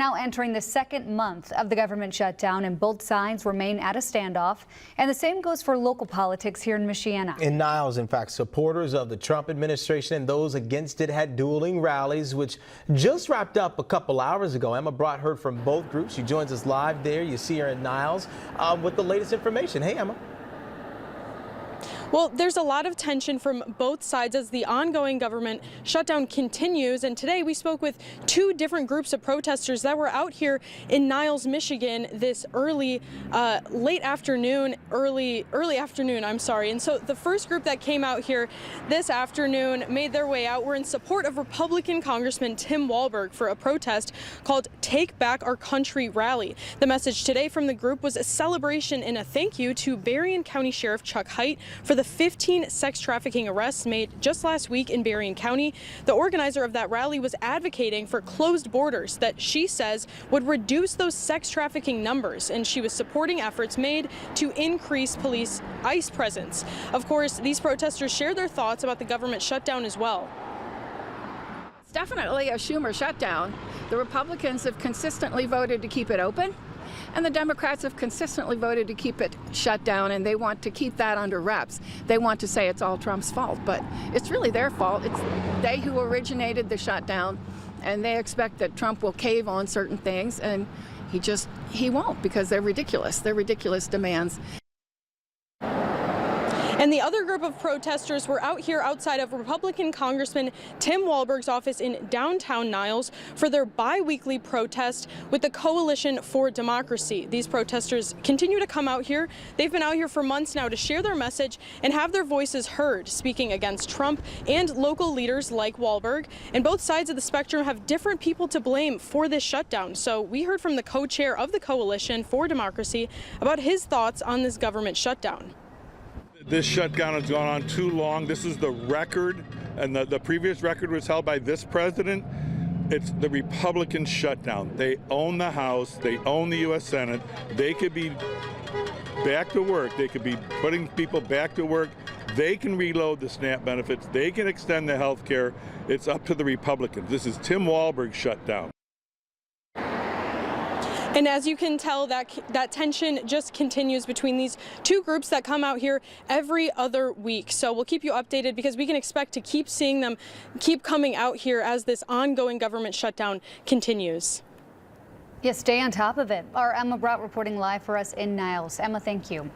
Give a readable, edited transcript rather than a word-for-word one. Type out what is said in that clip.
Now entering the second month of the government shutdown, and both sides remain at a standoff. And the same goes for local politics here in Michiana. In Niles, in fact, supporters of the Trump administration and those against it had dueling rallies, which just wrapped up a couple hours ago. Emma Brought heard from both groups. She joins us live there. You see her in Niles with the latest information. Hey, Emma. Well, there's a lot of tension from both sides as the ongoing government shutdown continues. And today we spoke with two different groups of protesters that were out here in Niles, Michigan this early afternoon. And so the first group that came out here this afternoon made their way out. Were in support of Republican Congressman Tim Walberg for a protest called Take Back Our Country rally. The message today from the group was a celebration and a thank you to Berrien County Sheriff Chuck Hite for the 15 sex trafficking arrests made just last week in Berrien County. The organizer of that rally was advocating for closed borders that she says would reduce those sex trafficking numbers, and she was supporting efforts made to increase police ICE presence. Of course, these protesters shared their thoughts about the government shutdown as well. It's definitely a Schumer shutdown. The Republicans have consistently voted to keep it open, and the Democrats have consistently voted to keep it shut down, and they want to keep that under wraps. They want to say it's all Trump's fault, but it's really their fault. It's they who originated the shutdown, and they expect that Trump will cave on certain things, and he won't, because they're ridiculous. They're ridiculous demands. And the other group of protesters were out here outside of Republican Congressman Tim Walberg's office in downtown Niles for their bi-weekly protest with the Coalition for Democracy. These protesters continue to come out here. They've been out here for months now to share their message and have their voices heard, speaking against Trump and local leaders like Walberg. And both sides of the spectrum have different people to blame for this shutdown. So we heard from the co-chair of the Coalition for Democracy about his thoughts on this government shutdown. This shutdown has gone on too long. This is the record, and the previous record was held by this president. It's the Republican shutdown. They own the House, they own the U.S. Senate. They could be back to work. They could be putting people back to work. They can reload the SNAP benefits. They can extend the health care. It's up to the Republicans. This is Tim Walberg's shutdown. And as you can tell, that tension just continues between these two groups that come out here every other week. So we'll keep you updated, because we can expect to keep seeing them keep coming out here as this ongoing government shutdown continues. Yes, stay on top of it. Our Emma Brought reporting live for us in Niles. Emma, thank you.